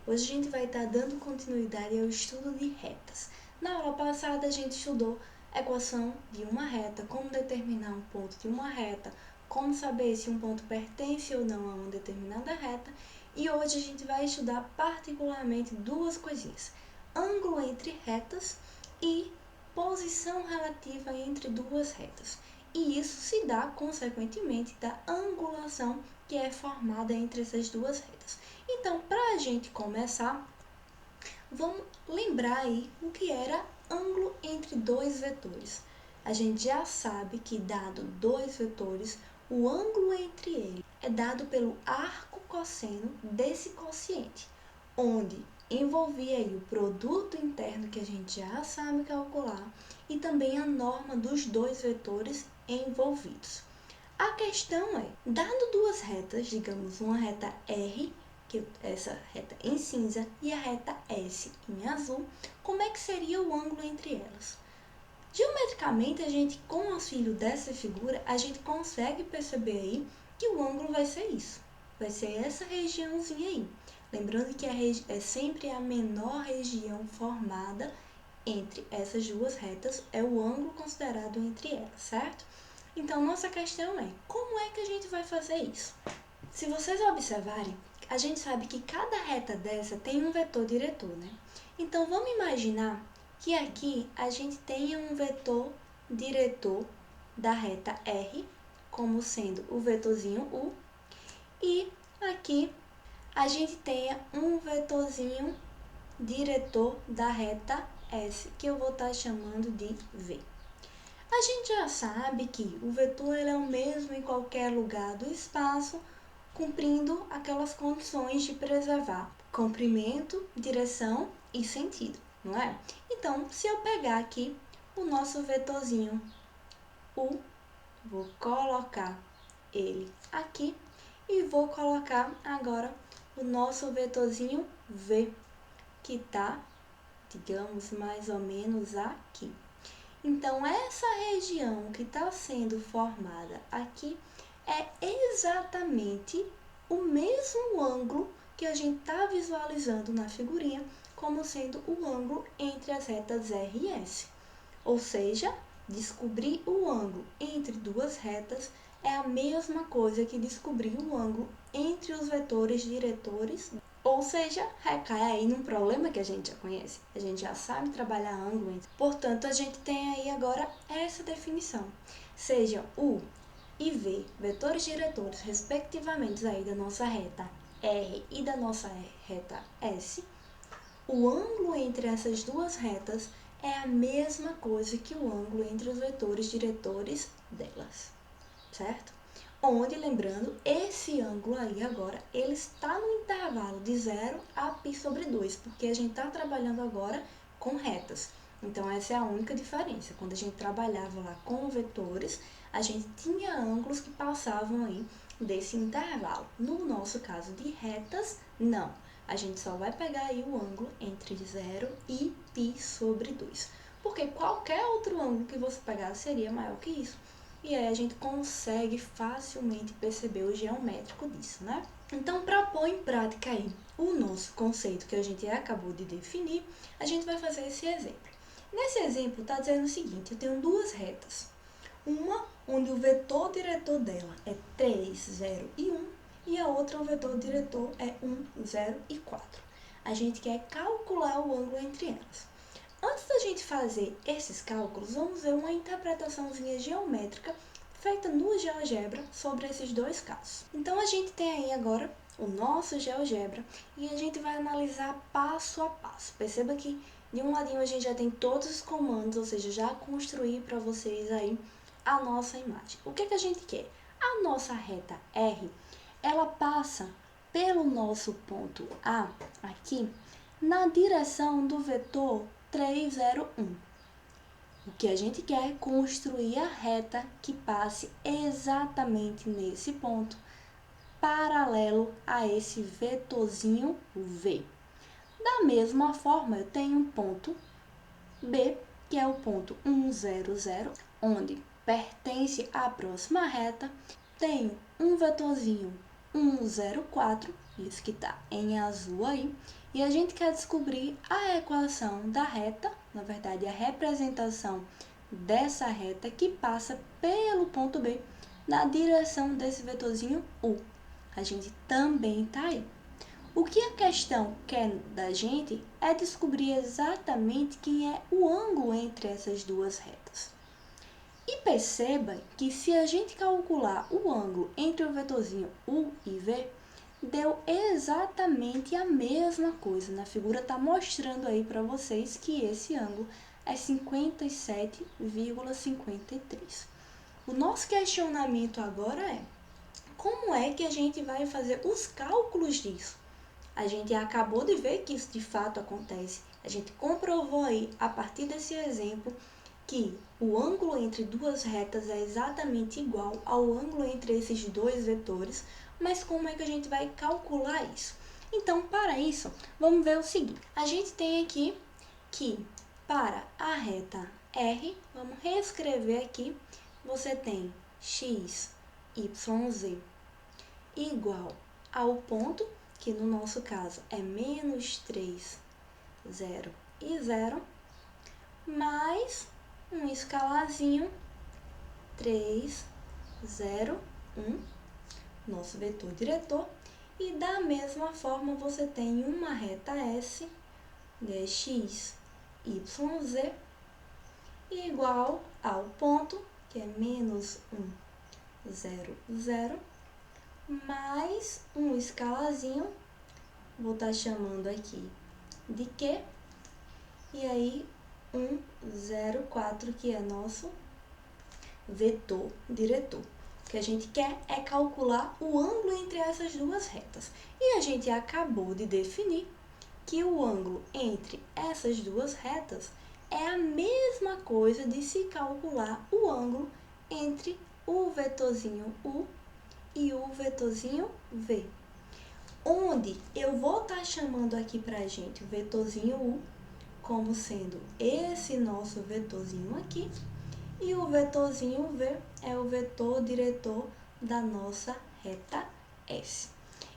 Hoje a gente vai estar dando continuidade ao estudo de retas. Na aula passada a gente estudou a equação de uma reta, como determinar um ponto de uma reta, como saber se um ponto pertence ou não a uma determinada reta, e hoje a gente vai estudar particularmente duas coisinhas: ângulo entre retas e posição relativa entre duas retas. E isso se dá, consequentemente, da angulação que é formada entre essas duas retas. Então, para a gente começar, vamos lembrar aí o que era ângulo entre dois vetores. A gente já sabe que, dado dois vetores, o ângulo entre eles é dado pelo arco cosseno desse quociente, onde envolvia aí o produto interno que a gente já sabe calcular e também a norma dos dois vetores envolvidos. A questão é, dado duas retas, digamos uma reta R, que essa reta em cinza, e a reta S em azul, como é que seria o ângulo entre elas? Geometricamente, a gente, com o auxílio dessa figura, a gente consegue perceber aí que o ângulo vai ser isso. Vai ser essa regiãozinha aí. Lembrando que é sempre a menor região formada entre essas duas retas, é o ângulo considerado entre elas, certo? Então, nossa questão é, como é que a gente vai fazer isso? Se vocês observarem, a gente sabe que cada reta dessa tem um vetor diretor, né? Então, vamos imaginar que aqui a gente tenha um vetor diretor da reta R, como sendo o vetorzinho U, e aqui a gente tenha um vetorzinho diretor da reta S, que eu vou estar chamando de V. A gente já sabe que o vetor é o mesmo em qualquer lugar do espaço, cumprindo aquelas condições de preservar comprimento, direção e sentido, não é? Então, se eu pegar aqui o nosso vetorzinho U, vou colocar ele aqui e vou colocar agora o nosso vetorzinho V, que está, digamos, mais ou menos aqui. Então, essa região que está sendo formada aqui é exatamente o mesmo ângulo que a gente está visualizando na figurinha como sendo o ângulo entre as retas R e S. Ou seja, descobrir o ângulo entre duas retas é a mesma coisa que descobrir o ângulo entre os vetores diretores. Ou seja, recai aí num problema que a gente já conhece. A gente já sabe trabalhar ângulo. Portanto, a gente tem aí agora essa definição. Seja U e V, vetores diretores, respectivamente, aí da nossa reta R e da nossa reta S, o ângulo entre essas duas retas é a mesma coisa que o ângulo entre os vetores diretores delas, certo? Onde, lembrando, esse ângulo aí agora, ele está no intervalo de 0 a π/2, porque a gente está trabalhando agora com retas. Então, essa é a única diferença. Quando a gente trabalhava lá com vetores, a gente tinha ângulos que passavam aí desse intervalo. No nosso caso de retas, não. A gente só vai pegar aí o ângulo entre 0 e π/2. Porque qualquer outro ângulo que você pegar seria maior que isso. E aí a gente consegue facilmente perceber o geométrico disso, né? Então, para pôr em prática aí o nosso conceito que a gente acabou de definir, a gente vai fazer esse exemplo. Nesse exemplo, está dizendo o seguinte: eu tenho duas retas. Uma onde o vetor diretor dela é 3, 0 e 1, e a outra o vetor diretor é 1, 0 e 4. A gente quer calcular o ângulo entre elas. Antes da gente fazer esses cálculos, vamos ver uma interpretaçãozinha geométrica feita no GeoGebra sobre esses dois casos. Então, a gente tem aí agora o nosso GeoGebra e a gente vai analisar passo a passo. Perceba que de um ladinho a gente já tem todos os comandos, ou seja, já construí para vocês aí a nossa imagem. O que a gente quer? A nossa reta R, ela passa pelo nosso ponto A aqui na direção do vetor 301. O que a gente quer é construir a reta que passe exatamente nesse ponto, paralelo a esse vetorzinho V. Da mesma forma, eu tenho um ponto B, que é o ponto 100, onde pertence à próxima reta. Tenho um vetorzinho 104, isso que está em azul aí, E a gente quer descobrir a equação da reta, na verdade, a representação dessa reta que passa pelo ponto B na direção desse vetorzinho U. A gente também está aí. O que a questão quer da gente é descobrir exatamente quem é o ângulo entre essas duas retas. E perceba que se a gente calcular o ângulo entre o vetorzinho U e V, deu exatamente a mesma coisa. Na figura está mostrando aí para vocês que esse ângulo é 57,53. O nosso questionamento agora é: como é que a gente vai fazer os cálculos disso? A gente acabou de ver que isso de fato acontece. A gente comprovou aí, a partir desse exemplo, que o ângulo entre duas retas é exatamente igual ao ângulo entre esses dois vetores, mas como é que a gente vai calcular isso? Então, para isso, vamos ver o seguinte. A gente tem aqui que para a reta R, vamos reescrever aqui, você tem x, y, z igual ao ponto, que no nosso caso é menos 3, 0 e 0, mais um escalarzinho 3, 0, 1, nosso vetor diretor, e da mesma forma você tem uma reta S, de x, y, z, igual ao ponto, que é menos 1, 0, 0, mais um escalarzinho, vou estar chamando aqui de Q, e aí 1, 0, 4, que é nosso vetor diretor. O que a gente quer é calcular o ângulo entre essas duas retas. E a gente acabou de definir que o ângulo entre essas duas retas é a mesma coisa de se calcular o ângulo entre o vetorzinho U e o vetorzinho V. Onde eu vou estar chamando aqui pra gente o vetorzinho U como sendo esse nosso vetorzinho aqui, e o vetorzinho V é o vetor diretor da nossa reta S.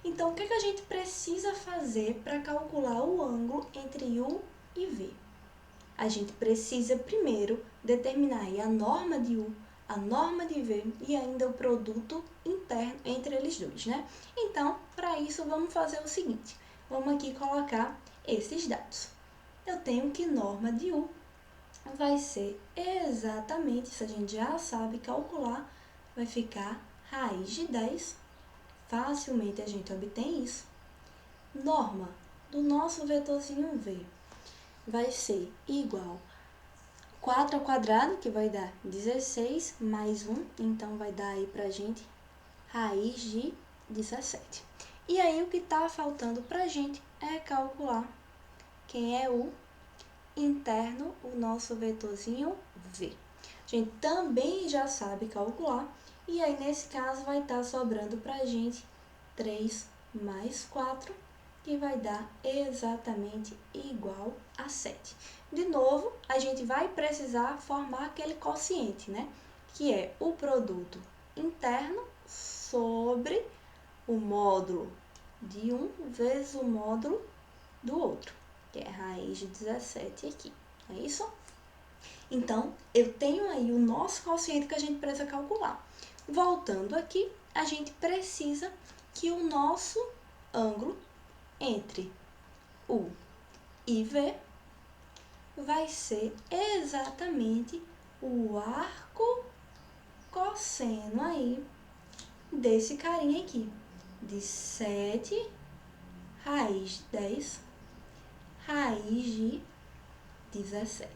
Então, o que a gente precisa fazer para calcular o ângulo entre U e V? A gente precisa primeiro determinar aí a norma de U, a norma de V e ainda o produto interno entre eles dois, né? Então, para isso, vamos fazer o seguinte. Vamos aqui colocar esses dados. Eu tenho que norma de U vai ser exatamente, isso a gente já sabe calcular, vai ficar raiz de 10, facilmente a gente obtém isso. Norma do nosso vetorzinho V vai ser igual 4 ao quadrado, que vai dar 16, mais 1, então vai dar aí pra gente raiz de 17. E aí o que está faltando pra gente é calcular quem é o interno, o nosso vetorzinho V. A gente também já sabe calcular, e aí nesse caso vai estar sobrando para a gente 3 mais 4, que vai dar exatamente igual a 7. De novo, a gente vai precisar formar aquele quociente, né? Que é o produto interno sobre o módulo de um vezes o módulo do outro, que é raiz de 17 aqui, é isso? Então, eu tenho aí o nosso quociente que a gente precisa calcular. Voltando aqui, a gente precisa que o nosso ângulo entre U e V vai ser exatamente o arco cosseno aí desse carinha aqui, de 7 raiz de 10 raiz de 17.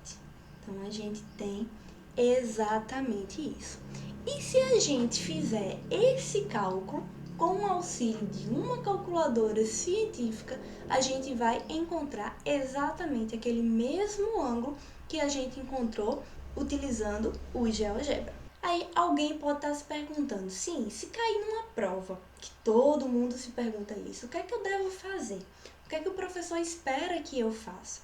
Então, a gente tem exatamente isso. E se a gente fizer esse cálculo com o auxílio de uma calculadora científica, a gente vai encontrar exatamente aquele mesmo ângulo que a gente encontrou utilizando o GeoGebra. Aí alguém pode estar se perguntando, sim, se cair numa prova, que todo mundo se pergunta isso, o que é que eu devo fazer? O que é que o professor espera que eu faça?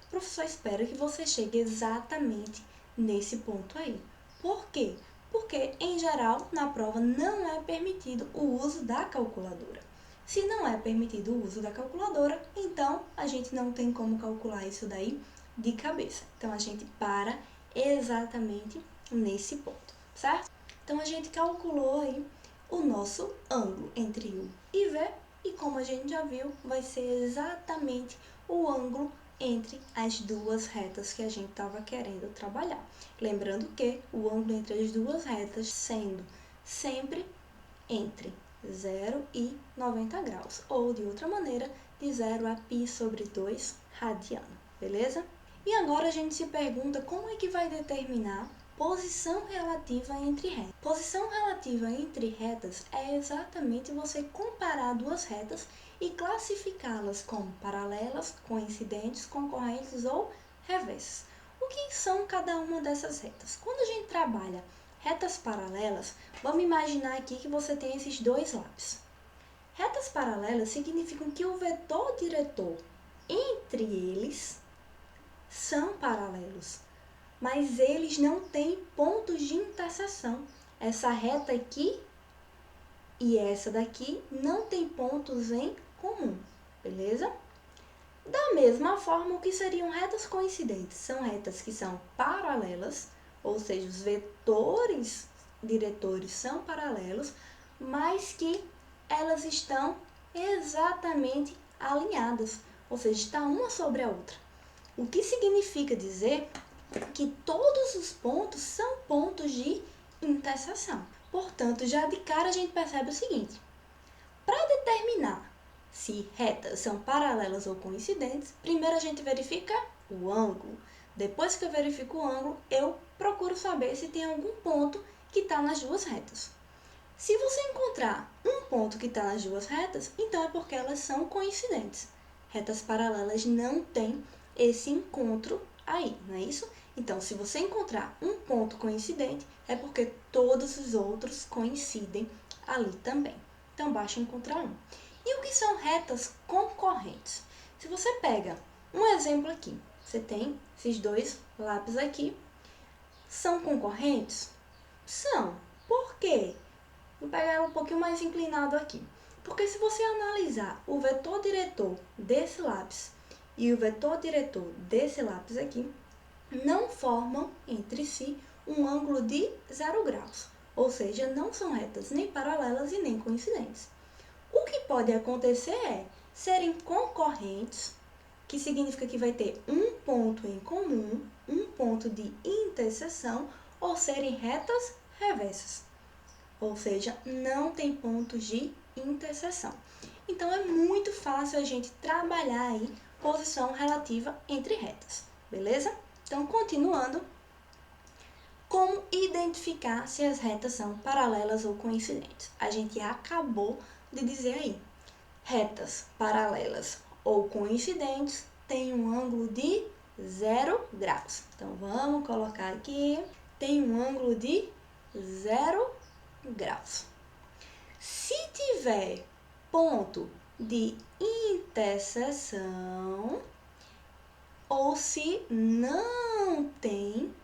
O professor espera que você chegue exatamente nesse ponto aí. Por quê? Porque, em geral, na prova não é permitido o uso da calculadora. Se não é permitido o uso da calculadora, então a gente não tem como calcular isso daí de cabeça. Então, a gente para exatamente nesse ponto, certo? Então, a gente calculou aí o nosso ângulo entre U e V, e como a gente já viu, vai ser exatamente o ângulo entre as duas retas que a gente estava querendo trabalhar. Lembrando que o ângulo entre as duas retas sendo sempre entre 0 e 90 graus, ou de outra maneira, de 0 a π sobre 2 radiano, beleza? E agora a gente se pergunta como é que vai determinar posição relativa entre retas. Posição relativa entre retas é exatamente você comparar duas retas e classificá-las como paralelas, coincidentes, concorrentes ou reversas. O que são cada uma dessas retas? Quando a gente trabalha retas paralelas, vamos imaginar aqui que você tem esses dois lápis. Retas paralelas significam que o vetor diretor entre eles são paralelos, mas eles não têm pontos de interseção. Essa reta aqui e essa daqui não tem pontos em comum, beleza? Da mesma forma, o que seriam retas coincidentes? São retas que são paralelas, ou seja, os vetores diretores são paralelos, mas que elas estão exatamente alinhadas, ou seja, está uma sobre a outra. O que significa dizer que todos os pontos são pontos de interseção. Portanto, já de cara a gente percebe o seguinte: para determinar se retas são paralelas ou coincidentes, primeiro a gente verifica o ângulo. Depois que eu verifico o ângulo, eu procuro saber se tem algum ponto que está nas duas retas. Se você encontrar um ponto que está nas duas retas, então é porque elas são coincidentes. Retas paralelas não têm esse encontro aí, não é isso? Então, se você encontrar um ponto coincidente, é porque todos os outros coincidem ali também. Então, basta encontrar um. E o que são retas concorrentes? Se você pega um exemplo aqui, você tem esses dois lápis aqui, são concorrentes? São. Por quê? Vou pegar ela um pouquinho mais inclinado aqui. Porque se você analisar o vetor diretor desse lápis e o vetor diretor desse lápis aqui, não formam entre si um ângulo de 0 graus. Ou seja, não são retas nem paralelas e nem coincidentes. O que pode acontecer é serem concorrentes, que significa que vai ter um ponto em comum, um ponto de interseção, ou serem retas reversas. Ou seja, não tem pontos de interseção. Então, é muito fácil a gente trabalhar aí posição relativa entre retas, beleza? Então, continuando, como identificar se as retas são paralelas ou coincidentes? A gente acabou de dizer aí, retas paralelas ou coincidentes têm um ângulo de 0 graus. Então, vamos colocar aqui, tem um ângulo de 0 graus. Se tiver ponto de interseção ou se não tem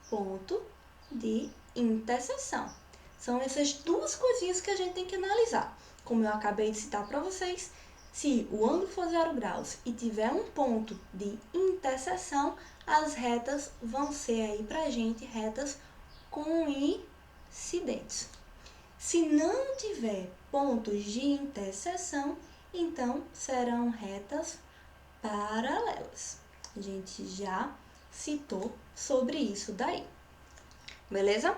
ponto de interseção. São essas duas coisinhas que a gente tem que analisar. Como eu acabei de citar para vocês, se o ângulo for 0 graus e tiver um ponto de interseção, as retas vão ser aí para a gente retas coincidentes. Se não tiver pontos de interseção, então serão retas paralelas. A gente já citou sobre isso daí. Beleza?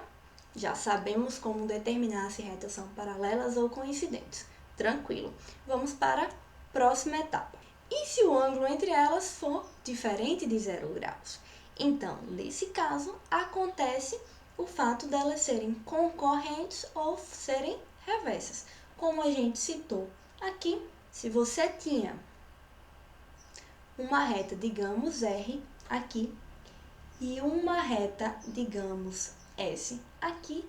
Já sabemos como determinar se retas são paralelas ou coincidentes. Tranquilo. Vamos para a próxima etapa. E se o ângulo entre elas for diferente de 0 graus? Então, nesse caso, acontece o fato delas serem concorrentes ou serem reversas. Como a gente citou aqui, se você tinha uma reta, digamos, R aqui, e uma reta, digamos, S aqui,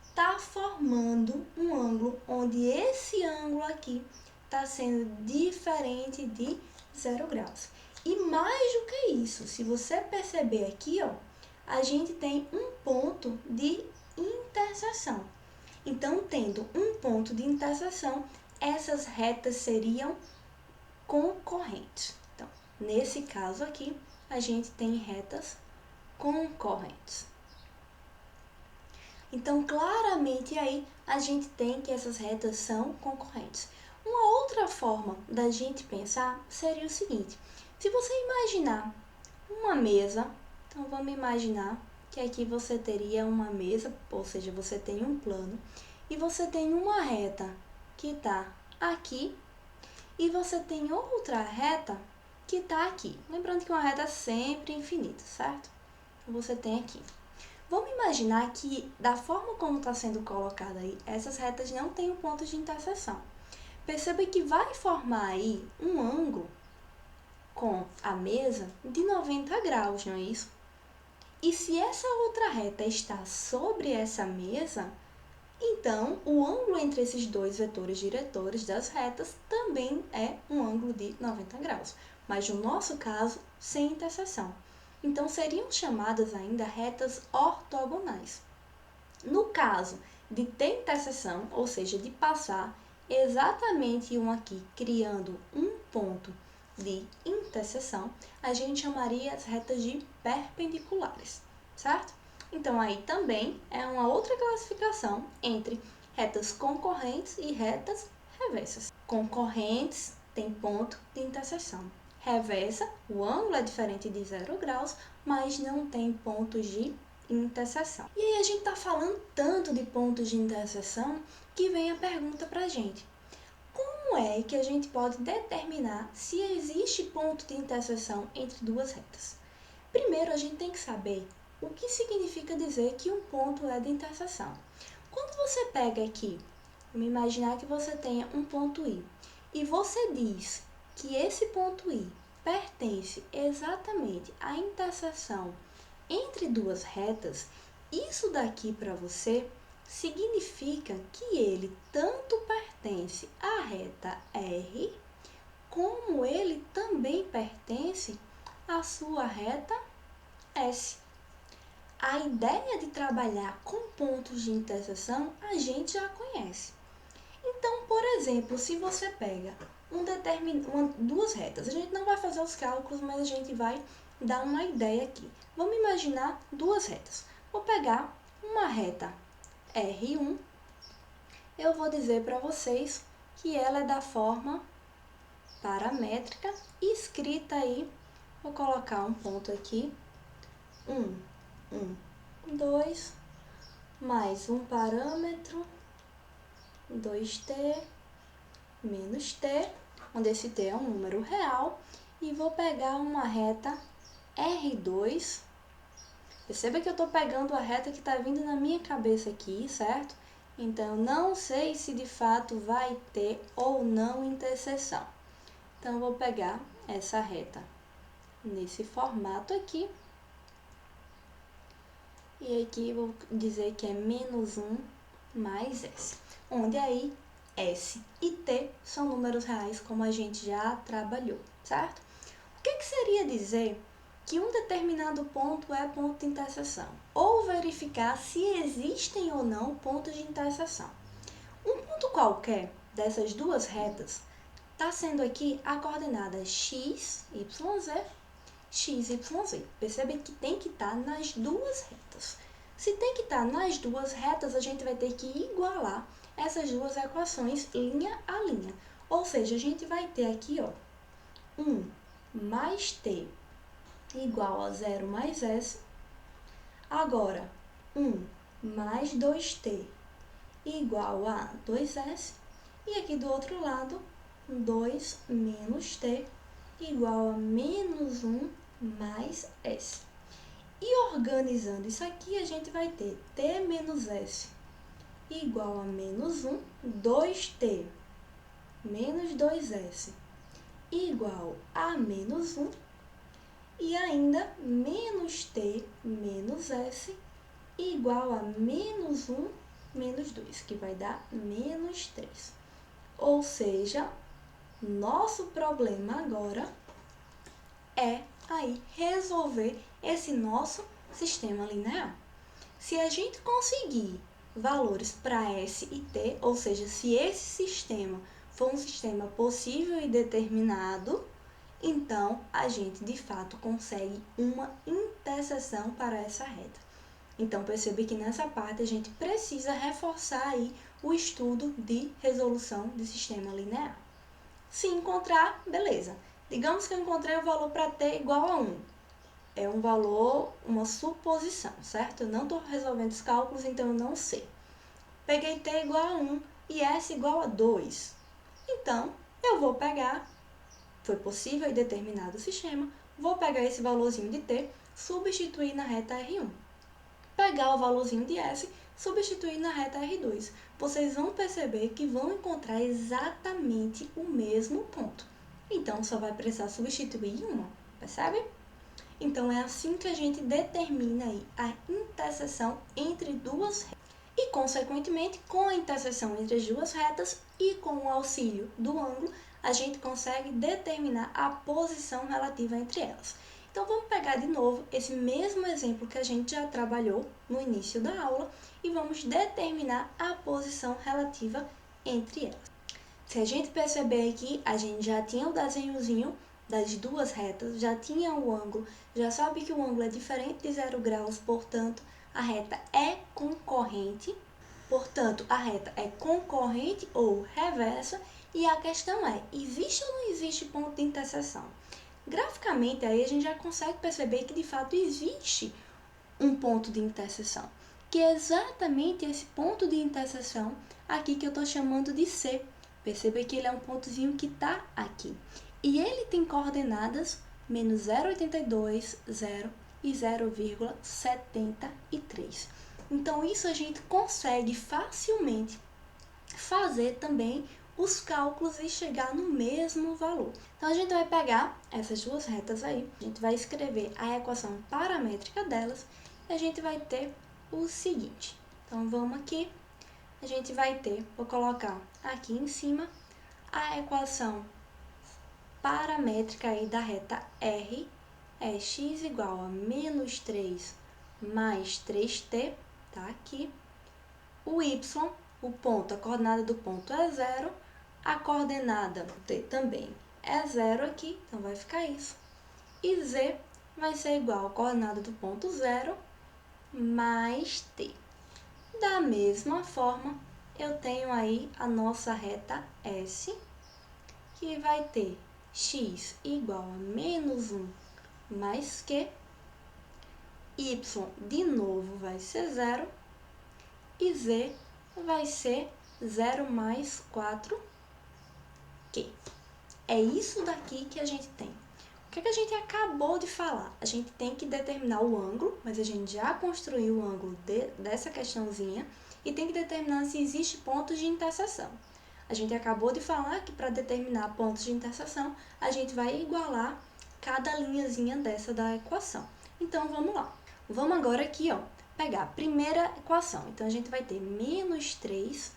está formando um ângulo onde esse ângulo aqui está sendo diferente de 0 graus. E mais do que isso, se você perceber aqui, ó, a gente tem um ponto de interseção. Então, tendo um ponto de interseção, essas retas seriam concorrentes. Então, nesse caso aqui, a gente tem retas concorrentes. Então, claramente aí a gente tem que essas retas são concorrentes. Uma outra forma da gente pensar seria o seguinte: se você imaginar uma mesa, então vamos imaginar que aqui você teria uma mesa, ou seja, você tem um plano, e você tem uma reta que está aqui, e você tem outra reta que está aqui. Lembrando que uma reta é sempre infinita, certo? Então, você tem aqui. Vamos imaginar que, da forma como está sendo colocada aí, essas retas não têm um ponto de interseção. Perceba que vai formar aí um ângulo com a mesa de 90 graus, não é isso? E se essa outra reta está sobre essa mesa, então o ângulo entre esses dois vetores diretores das retas também é um ângulo de 90 graus, mas no nosso caso, sem interseção. Então, seriam chamadas ainda retas ortogonais. No caso de ter interseção, ou seja, de passar exatamente um aqui, criando um ponto de interseção, a gente chamaria as retas de perpendiculares, certo? Então, aí também é uma outra classificação entre retas concorrentes e retas reversas. Concorrentes tem ponto de interseção. Reversa, o ângulo é diferente de 0 graus, mas não tem pontos de interseção. E aí a gente está falando tanto de pontos de interseção que vem a pergunta para a gente: como é que a gente pode determinar se existe ponto de interseção entre duas retas? Primeiro, a gente tem que saber o que significa dizer que um ponto é de interseção. Quando você pega aqui, vamos imaginar que você tenha um ponto I, e você diz que esse ponto I pertence exatamente à interseção entre duas retas, isso daqui para você significa que ele tanto pertence à reta R, como ele também pertence à sua reta S. A ideia de trabalhar com pontos de interseção a gente já conhece. Então, por exemplo, se você pega duas retas, a gente não vai fazer os cálculos, mas a gente vai dar uma ideia aqui. Vamos imaginar duas retas. Vou pegar uma reta R1, eu vou dizer para vocês que ela é da forma paramétrica, escrita aí, vou colocar um ponto aqui, 2, mais um parâmetro, 2t, menos t, onde esse t é um número real, e vou pegar uma reta R2. Perceba que eu estou pegando a reta que está vindo na minha cabeça aqui, certo? Então, eu não sei se de fato vai ter ou não interseção. Então, eu vou pegar essa reta nesse formato aqui. E aqui vou dizer que é menos 1 mais S. Onde aí S e T são números reais, como a gente já trabalhou, certo? O que seria dizer que um determinado ponto é ponto de interseção? Ou verificar se existem ou não pontos de interseção. Um ponto qualquer dessas duas retas está sendo aqui a coordenada x, y, z, x, y, z. Percebe que tem que estar nas duas retas. Se tem que estar nas duas retas, a gente vai ter que igualar essas duas equações linha a linha. Ou seja, a gente vai ter aqui, ó, 1 mais t igual a 0 mais s. Agora, 1 mais 2t igual a 2s. E aqui do outro lado, 2 menos t igual a menos 1 mais s. E organizando isso aqui, a gente vai ter t menos s igual a menos 1, 2t menos 2s igual a menos 1, e ainda menos t menos s igual a menos 1 menos 2, que vai dar menos 3. Ou seja, nosso problema agora é aí resolver esse nosso sistema linear. Se a gente conseguir valores para S e T, ou seja, se esse sistema for um sistema possível e determinado, então a gente de fato consegue uma interseção para essa reta. Então percebe que nessa parte a gente precisa reforçar aí o estudo de resolução de sistema linear. Se encontrar, beleza. Digamos que eu encontrei o valor para t igual a 1. É um valor, uma suposição, certo? Eu não estou resolvendo os cálculos, então eu não sei. Peguei t igual a 1 e s igual a 2. Então, eu vou pegar, foi possível e determinado o sistema, vou pegar esse valorzinho de t, substituir na reta R1. Pegar o valorzinho de s, substituir na reta R2. Vocês vão perceber que vão encontrar exatamente o mesmo ponto. Então, só vai precisar substituir uma, percebe? Então, é assim que a gente determina aí a interseção entre duas retas. E, consequentemente, com a interseção entre as duas retas e com o auxílio do ângulo, a gente consegue determinar a posição relativa entre elas. Então, vamos pegar de novo esse mesmo exemplo que a gente já trabalhou no início da aula e vamos determinar a posição relativa entre elas. Se a gente perceber aqui, a gente já tinha o desenhozinho das duas retas, já tinha o ângulo, já sabe que o ângulo é diferente de 0 graus, portanto, a reta é concorrente. Portanto, a reta é concorrente ou reversa. E a questão é, existe ou não existe ponto de interseção? Graficamente, aí a gente já consegue perceber que, de fato, existe um ponto de interseção, que é exatamente esse ponto de interseção aqui que eu estou chamando de C. Perceba que ele é um pontozinho que está aqui. E ele tem coordenadas menos 0,82, 0 e 0,73. Então, isso a gente consegue facilmente fazer também os cálculos e chegar no mesmo valor. Então, a gente vai pegar essas duas retas aí, a gente vai escrever a equação paramétrica delas e a gente vai ter o seguinte. Então, vamos aqui, a gente vai ter, vou colocar aqui em cima, a equação paramétrica aí da reta R é x igual a menos 3 mais 3t, tá aqui. O y, o ponto, a coordenada do ponto é 0, a coordenada t também é 0 aqui, então vai ficar isso. E z vai ser igual a coordenada do ponto 0 mais t. Da mesma forma, eu tenho aí a nossa reta S, que vai ter x igual a menos 1 mais q, y de novo vai ser 0, e z vai ser 0 mais 4q. É isso daqui que a gente tem. O que a gente acabou de falar? A gente tem que determinar o ângulo, mas a gente já construiu o ângulo dessa questãozinha, e tem que determinar se existe pontos de interseção. A gente acabou de falar que para determinar pontos de interseção, a gente vai igualar cada linhazinha dessa da equação. Então, vamos lá. Vamos agora aqui, ó, pegar a primeira equação. Então, a gente vai ter menos 3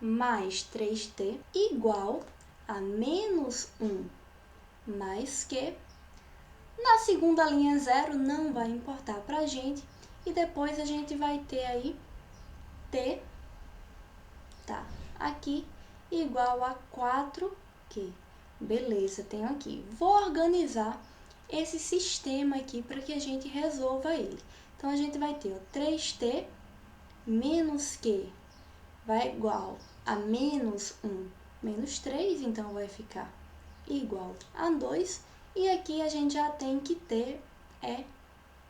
mais 3t igual a menos 1 mais q. Na segunda linha, 0 não vai importar para a gente. E depois a gente vai ter aí t, tá, aqui, igual a 4q. Beleza, tenho aqui. Vou organizar esse sistema aqui para que a gente resolva ele. Então, a gente vai ter 3t menos q vai igual a menos 1 menos 3, então vai ficar igual a 2. E aqui a gente já tem que ter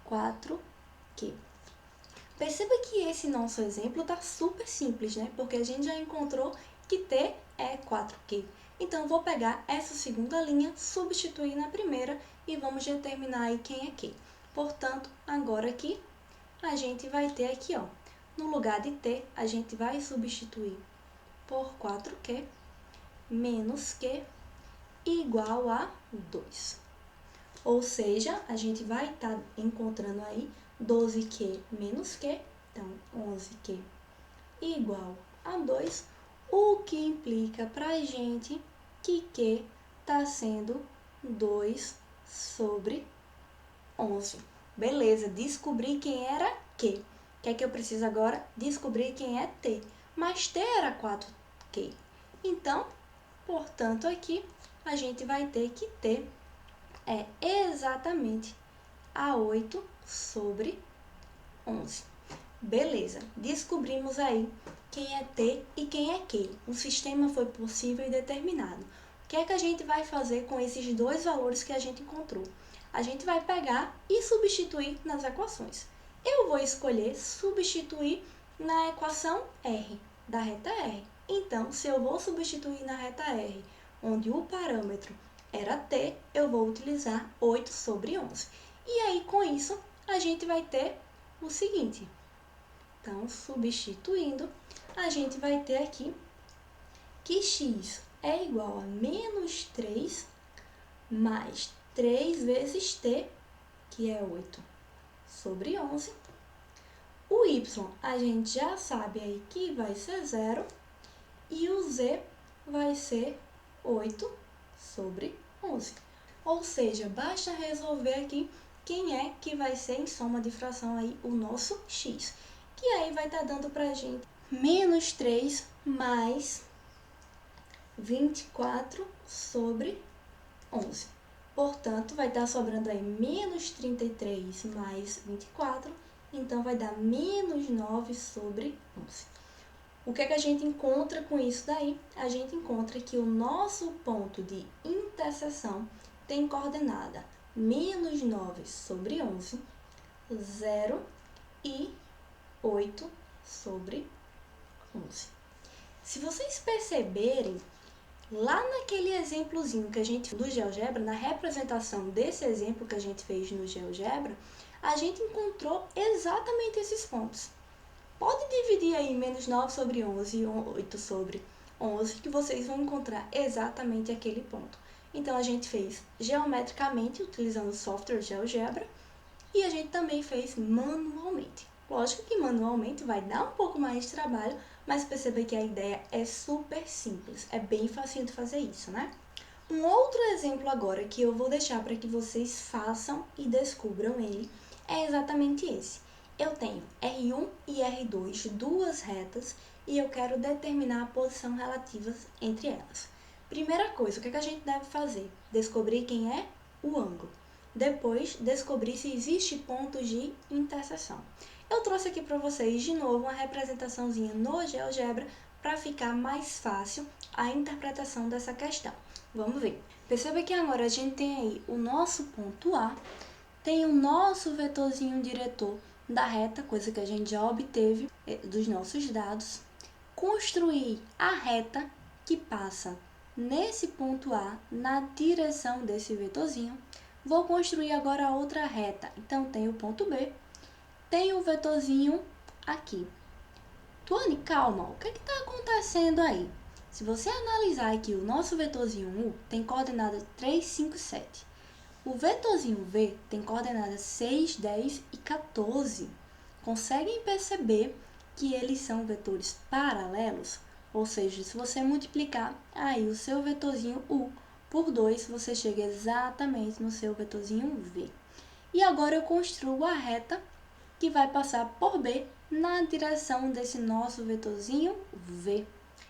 4q. Perceba que esse nosso exemplo está super simples, né? Porque a gente já encontrou que t é 4q. Então, vou pegar essa segunda linha, substituir na primeira e vamos determinar aí quem é q. Portanto, agora aqui, a gente vai ter aqui, ó, no lugar de t, a gente vai substituir por 4q menos q igual a 2. Ou seja, a gente vai estar encontrando aí 12q menos q, então 11q igual a 2, o que implica para a gente que q está sendo 2 sobre 11. Beleza, descobri quem era q. O que é que eu preciso agora? Descobrir quem é t. Mas t era 4q. Então, Portanto, aqui a gente vai ter que ter exatamente a 8 sobre 11. Beleza, descobrimos aí quem é T e quem é Q. O sistema foi possível e determinado. O que é que a gente vai fazer com esses dois valores que a gente encontrou? A gente vai pegar e substituir nas equações. Eu vou escolher substituir na equação R, da reta R. Então, se eu vou substituir na reta R, onde o parâmetro era T, eu vou utilizar 8 sobre 11. E aí, com isso, a gente vai ter o seguinte. Então, substituindo, a gente vai ter aqui que x é igual a menos 3 mais 3 vezes t, que é 8 sobre 11. O y a gente já sabe aí que vai ser 0 e o z vai ser 8 sobre 11. Ou seja, basta resolver aqui quem é que vai ser em soma de fração aí o nosso x. Que aí vai estar dando pra gente menos 3 mais 24 sobre 11. Portanto, vai estar sobrando aí menos 33 mais 24, então vai dar menos 9 sobre 11. O que é que a gente encontra com isso daí? A gente encontra que o nosso ponto de interseção tem coordenada menos 9 sobre 11, 0 e 8 sobre 11. Se vocês perceberem, lá naquele exemplozinho que a gente fez do GeoGebra, na representação desse exemplo que a gente fez no GeoGebra, a gente encontrou exatamente esses pontos. Pode dividir aí menos 9 sobre 11 e 8 sobre 11, que vocês vão encontrar exatamente aquele ponto. Então, a gente fez geometricamente, utilizando o software GeoGebra, e a gente também fez manualmente. Lógico que manualmente vai dar um pouco mais de trabalho, mas perceba que a ideia é super simples, é bem fácil de fazer isso, né? Um outro exemplo agora que eu vou deixar para que vocês façam e descubram ele é exatamente esse. Eu tenho R1 e R2, duas retas, e eu quero determinar a posição relativa entre elas. Primeira coisa, o que a gente deve fazer? Descobrir quem é o ângulo. Depois, descobrir se existe pontos de interseção. Eu trouxe aqui para vocês, de novo, uma representaçãozinha no GeoGebra para ficar mais fácil a interpretação dessa questão. Vamos ver. Perceba que agora a gente tem aí o nosso ponto A, tem o nosso vetorzinho diretor da reta, coisa que a gente já obteve dos nossos dados. Construir a reta que passa nesse ponto A, na direção desse vetorzinho. Vou construir agora a outra reta. Então, tem o ponto B, tem o vetorzinho aqui. Tuane, calma, o que está acontecendo aí? Se você analisar aqui, o nosso vetorzinho U tem coordenada 3, 5, 7. O vetorzinho V tem coordenadas 6, 10 e 14. Conseguem perceber que eles são vetores paralelos? Ou seja, se você multiplicar aí o seu vetorzinho U por 2, você chega exatamente no seu vetorzinho V. E agora eu construo a reta que vai passar por B na direção desse nosso vetorzinho V.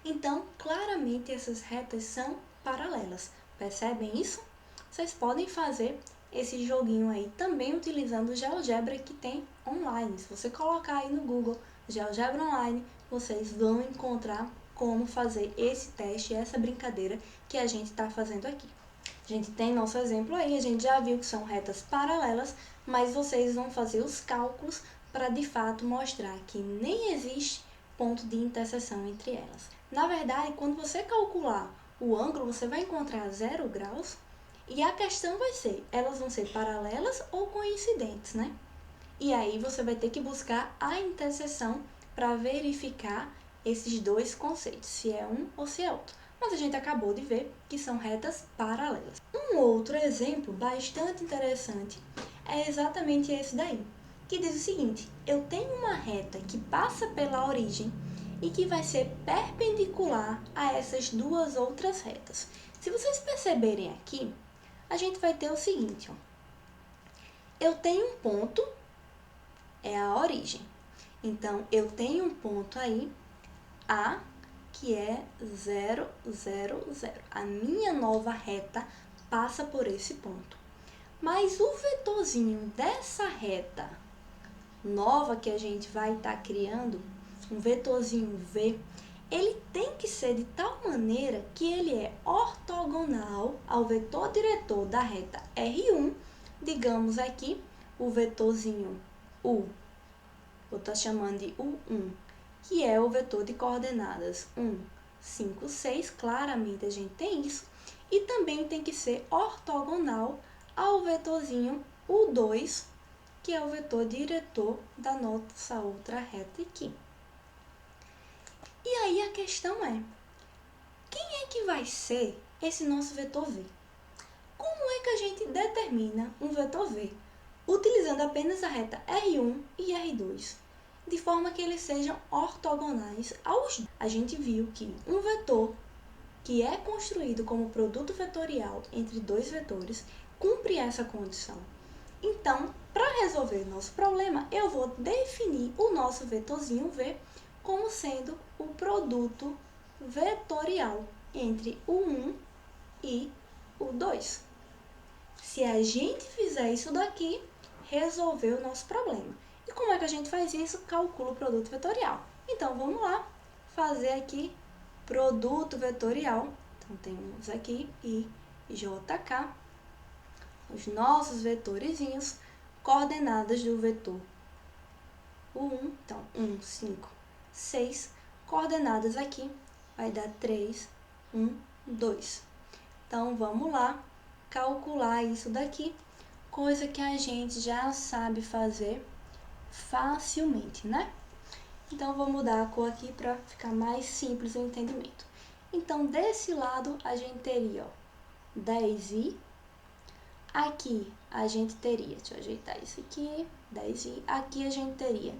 Então, claramente essas retas são paralelas. Percebem isso? Vocês podem fazer esse joguinho aí também utilizando o GeoGebra que tem online. Se você colocar aí no Google GeoGebra Online, vocês vão encontrar como fazer esse teste, essa brincadeira que a gente está fazendo aqui. A gente tem nosso exemplo aí, a gente já viu que são retas paralelas, mas vocês vão fazer os cálculos para de fato mostrar que nem existe ponto de interseção entre elas. Na verdade, quando você calcular o ângulo, você vai encontrar 0 graus e a questão vai ser, elas vão ser paralelas ou coincidentes, né? E aí você vai ter que buscar a interseção para verificar esses dois conceitos, se é um ou se é outro. Mas a gente acabou de ver que são retas paralelas. Um outro exemplo bastante interessante é exatamente esse daí, que diz o seguinte: eu tenho uma reta que passa pela origem e que vai ser perpendicular a essas duas outras retas. Se vocês perceberem aqui, a gente vai ter o seguinte, ó. Eu tenho um ponto, é a origem. Então, eu tenho um ponto aí, A, que é 0, 0, 0. A minha nova reta passa por esse ponto. Mas o vetorzinho dessa reta nova que a gente vai estar criando, um vetorzinho V, ele tem que ser de tal maneira que ele é ortogonal ao vetor diretor da reta R1, digamos aqui, o vetorzinho U, vou estar chamando de U1, que é o vetor de coordenadas 1, 5, 6, claramente a gente tem isso, e também tem que ser ortogonal ao vetorzinho U2, que é o vetor diretor da nossa outra reta aqui. E aí a questão é, quem é que vai ser esse nosso vetor V? Como é que a gente determina um vetor V? Utilizando apenas a reta R1 e R2, de forma que eles sejam ortogonais aos dois. A gente viu que um vetor que é construído como produto vetorial entre dois vetores cumpre essa condição. Então, para resolver nosso problema, eu vou definir o nosso vetorzinho V como sendo o produto vetorial entre o 1 e o 2. Se a gente fizer isso daqui, resolveu o nosso problema. E como é que a gente faz isso? Calcula o produto vetorial. Então, vamos lá fazer aqui produto vetorial. Então, temos aqui I, J, K, os nossos vetorzinhos, coordenadas do vetor U1, então 1, 5, 6, coordenadas aqui, vai dar 3, 1, 2. Então, vamos lá calcular isso daqui, coisa que a gente já sabe fazer facilmente, né? Então, vou mudar a cor aqui para ficar mais simples o entendimento. Então, desse lado, a gente teria, ó, 10i. Aqui, a gente teria, deixa eu ajeitar isso aqui, 10i. Aqui, a gente teria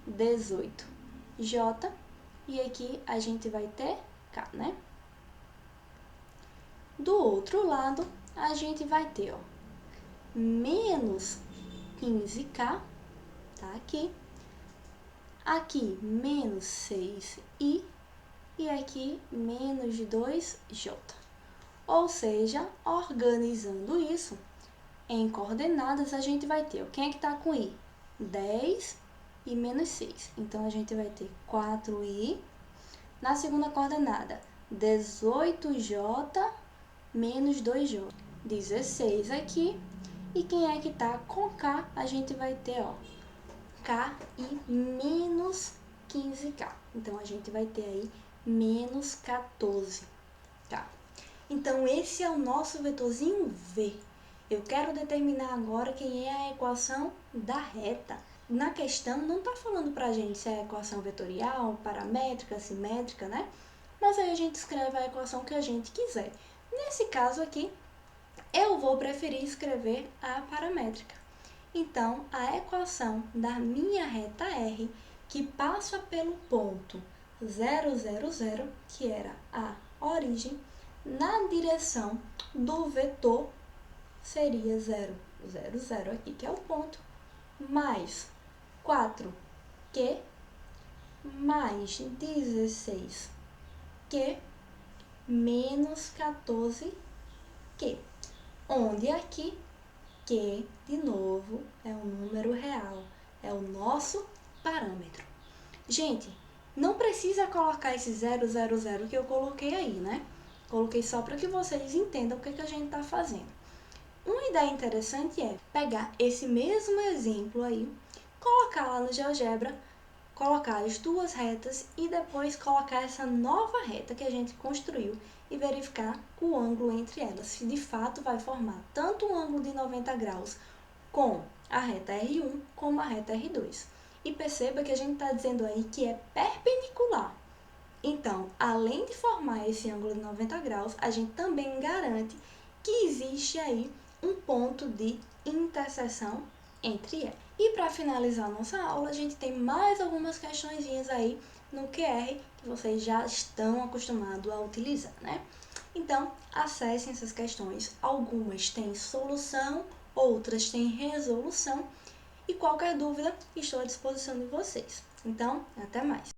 18j. E aqui, a gente vai ter k, né? Do outro lado, a gente vai ter, ó, menos 15k, tá aqui. Aqui, menos 6i. E aqui, menos 2j. Ou seja, organizando isso em coordenadas, a gente vai ter, ó, quem é que está com i? 10 e menos 6. Então, a gente vai ter 4i. Na segunda coordenada, 18j menos 2j. 16 aqui. E quem é que está com k? A gente vai ter, ó, k e menos 15k. Então, a gente vai ter aí menos 14k. Então, esse é o nosso vetorzinho V. Eu quero determinar agora quem é a equação da reta. Na questão, não está falando para a gente se é a equação vetorial, paramétrica, simétrica, né? Mas aí a gente escreve a equação que a gente quiser. Nesse caso aqui, eu vou preferir escrever a paramétrica. Então, a equação da minha reta R, que passa pelo ponto 0, 0, 0, que era a origem, na direção do vetor, seria 0, 0, 0 aqui, que é o ponto, mais 4Q, mais 16Q, menos 14Q. Onde aqui, Q, de novo, é um número real, é o nosso parâmetro. Gente, não precisa colocar esse 0, 0, 0 que eu coloquei aí, né? Coloquei só para que vocês entendam o que a gente está fazendo. Uma ideia interessante é pegar esse mesmo exemplo aí, colocar lá no GeoGebra, colocar as duas retas e depois colocar essa nova reta que a gente construiu e verificar o ângulo entre elas, se de fato vai formar tanto um ângulo de 90 graus com a reta R1 como a reta R2. E perceba que a gente está dizendo aí que é perpendicular. Então, além de formar esse ângulo de 90 graus, a gente também garante que existe aí um ponto de interseção entre elas. E para finalizar a nossa aula, a gente tem mais algumas questõezinhas aí no QR que vocês já estão acostumados a utilizar, né? Então, acessem essas questões. Algumas têm solução, outras têm resolução. E qualquer dúvida, estou à disposição de vocês. Então, até mais!